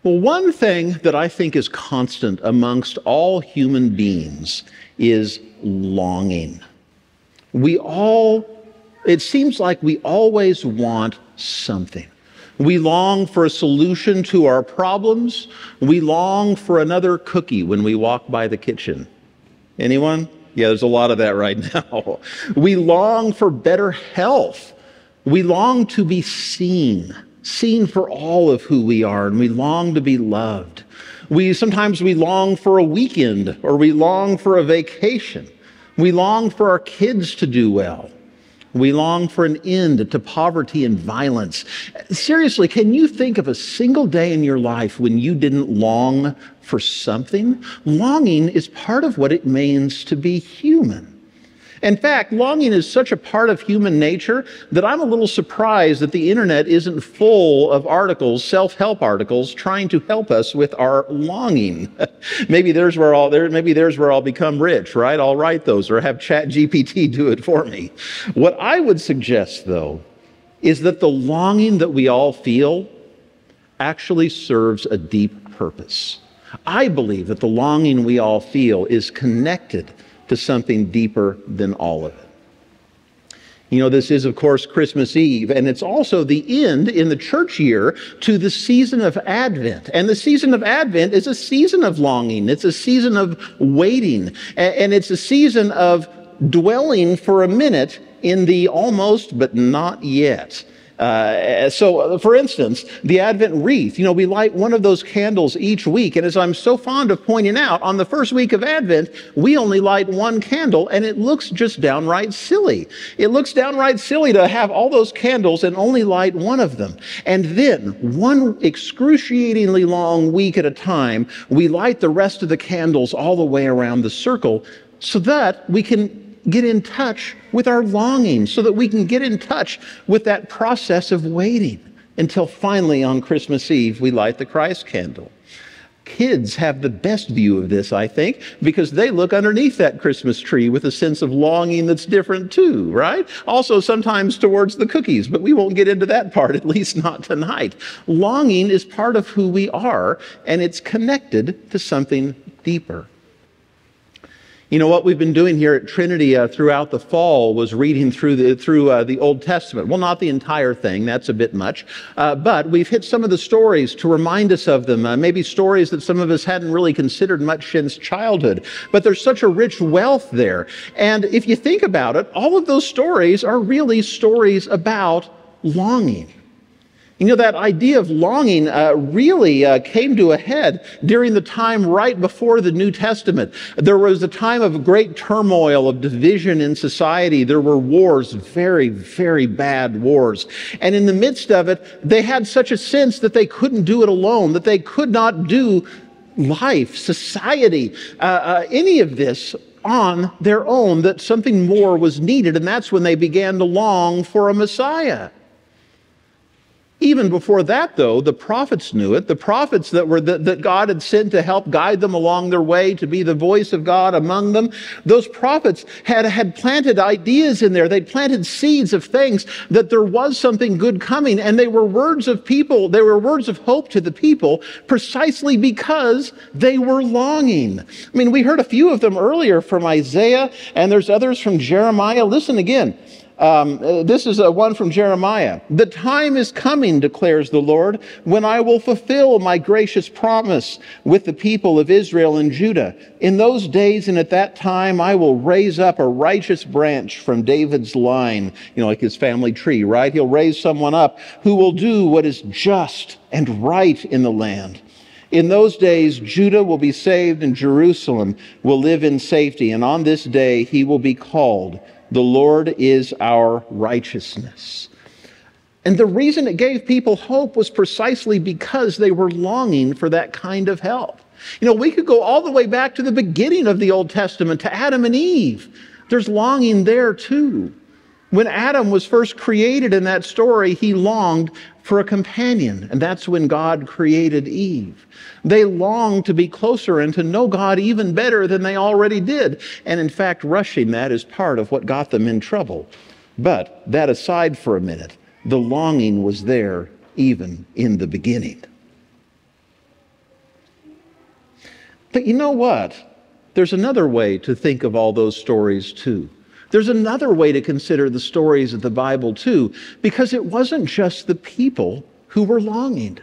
Well, one thing that I think is constant amongst all human beings is longing. It seems like we always want something. We long for a solution to our problems. We long for another cookie when we walk by the kitchen. Anyone? Yeah, there's a lot of that right now. We long for better health. We long to be seen for all of who we are, and we long to be loved. Sometimes we long for a weekend, or we long for a vacation. We long for our kids to do well. We long for an end to poverty and violence. Seriously, can you think of a single day in your life when you didn't long for something? Longing is part of what it means to be human. In fact, longing is such a part of human nature that I'm a little surprised that the internet isn't full of articles, self-help articles, trying to help us with our longing. Maybe there's where I'll become rich, right? I'll write those or have ChatGPT do it for me. What I would suggest, though, is that the longing that we all feel actually serves a deep purpose. I believe that the longing we all feel is connected to something deeper than all of it. You know, this is, of course, Christmas Eve, and it's also the end in the church year to the season of Advent. And the season of Advent is a season of longing. It's a season of waiting, and it's a season of dwelling for a minute in the almost but not yet. So, for instance, the Advent wreath, we light one of those candles each week. And as I'm so fond of pointing out, on the first week of Advent, we only light one candle, and it looks just downright silly. It looks downright silly to have all those candles and only light one of them. And then, one excruciatingly long week at a time, we light the rest of the candles all the way around the circle so that we can get in touch with our longing, so that we can get in touch with that process of waiting until finally on Christmas Eve we light the Christ candle. Kids have the best view of this, I think, because they look underneath that Christmas tree with a sense of longing that's different too, right? Also sometimes towards the cookies, but we won't get into that part, at least not tonight. Longing is part of who we are, and it's connected to something deeper. You know, what we've been doing here at Trinity throughout the fall was reading through the Old Testament. Well, not the entire thing, that's a bit much, but we've hit some of the stories to remind us of them, maybe stories that some of us hadn't really considered much since childhood. But there's such a rich wealth there. And if you think about it, all of those stories are really stories about longing. You know, that idea of longing really came to a head during the time right before the New Testament. There was a time of great turmoil, of division in society. There were wars, very, very bad wars. And in the midst of it, they had such a sense that they couldn't do it alone, that they could not do life, society, any of this on their own, that something more was needed. And that's when they began to long for a Messiah. Even before that, though, the prophets knew it. The prophets that God had sent to help guide them along their way, to be the voice of God among them, those prophets had planted ideas in there. They'd planted seeds of things, that there was something good coming. And they were words of people. They were words of hope to the people precisely because they were longing. I mean, we heard a few of them earlier from Isaiah, and there's others from Jeremiah. Listen again. This is one from Jeremiah. "The time is coming, declares the Lord, when I will fulfill my gracious promise with the people of Israel and Judah. In those days and at that time, I will raise up a righteous branch from David's line," like his family tree, right? He'll raise someone up who will do what is just and right in the land. "In those days, Judah will be saved and Jerusalem will live in safety. And on this day, he will be called, 'The Lord is our righteousness.'" And the reason it gave people hope was precisely because they were longing for that kind of help. We could go all the way back to the beginning of the Old Testament, to Adam and Eve. There's longing there too. When Adam was first created in that story, he longed for a companion, and that's when God created Eve. They longed to be closer and to know God even better than they already did. And in fact, rushing that is part of what got them in trouble. But that aside for a minute, the longing was there even in the beginning. But you know what? There's another way to think of all those stories too. There's another way to consider the stories of the Bible too, because it wasn't just the people who were longing.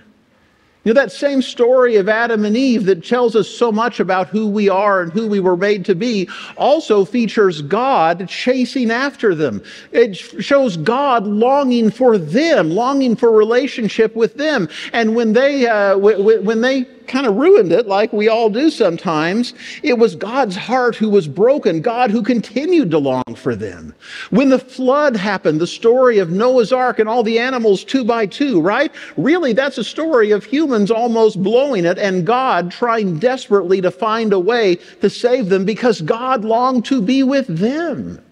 You know, that same story of Adam and Eve that tells us so much about who we are and who we were made to be also features God chasing after them. It shows God longing for them, longing for relationship with them. And when they kind of ruined it, like we all do sometimes, it was God's heart who was broken, God who continued to long for them. When the flood happened, the story of Noah's Ark and all the animals 2 by 2, right? Really, that's a story of humans almost blowing it and God trying desperately to find a way to save them because God longed to be with them.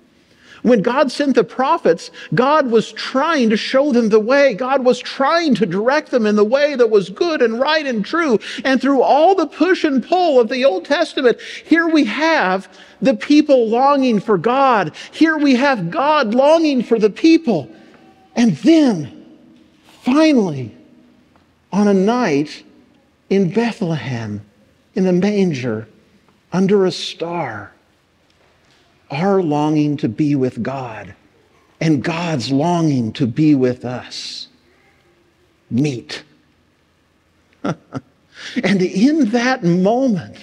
When God sent the prophets, God was trying to show them the way. God was trying to direct them in the way that was good and right and true. And through all the push and pull of the Old Testament, here we have the people longing for God. Here we have God longing for the people. And then, finally, on a night in Bethlehem, in the manger, under a star, our longing to be with God and God's longing to be with us meet. And in that moment,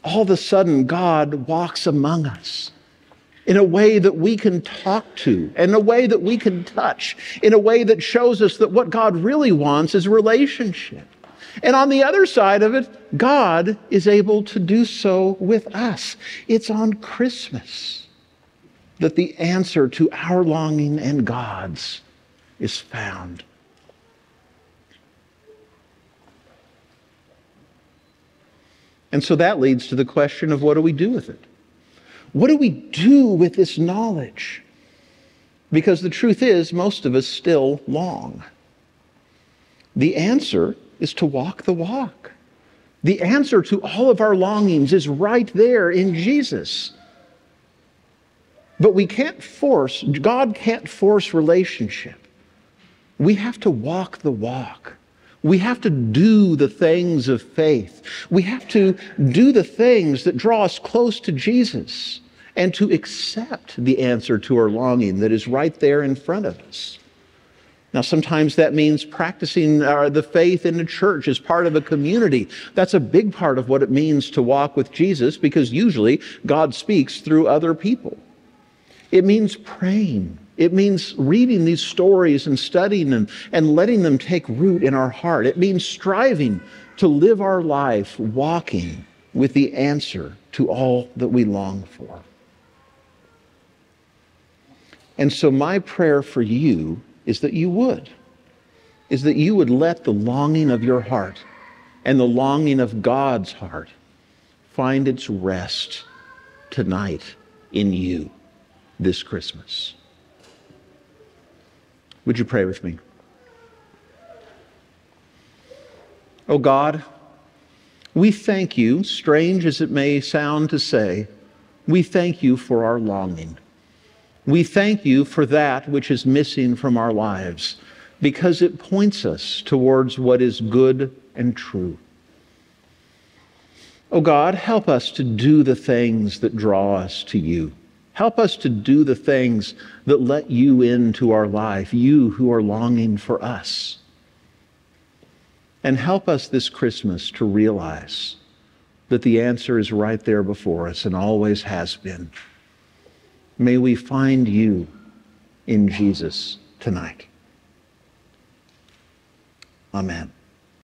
all of a sudden, God walks among us in a way that we can talk to, in a way that we can touch, in a way that shows us that what God really wants is relationship. And on the other side of it, God is able to do so with us. It's on Christmas that the answer to our longing and God's is found. And so that leads to the question of what do we do with it? What do we do with this knowledge? Because the truth is, most of us still long. The answer is to walk the walk. The answer to all of our longings is right there in Jesus. But God can't force relationship. We have to walk the walk. We have to do the things of faith. We have to do the things that draw us close to Jesus and to accept the answer to our longing that is right there in front of us. Now, sometimes that means practicing the faith in the church as part of a community. That's a big part of what it means to walk with Jesus because usually God speaks through other people. It means praying. It means reading these stories and studying them and letting them take root in our heart. It means striving to live our life walking with the answer to all that we long for. And so my prayer for you is that you would let the longing of your heart and the longing of God's heart find its rest tonight in you this Christmas. Would you pray with me? Oh God, we thank you, strange as it may sound to say, we thank you for our longing. We thank you for that which is missing from our lives because it points us towards what is good and true. Oh God, help us to do the things that draw us to you. Help us to do the things that let you into our life, you who are longing for us. And help us this Christmas to realize that the answer is right there before us and always has been. May we find you in Jesus tonight. Amen.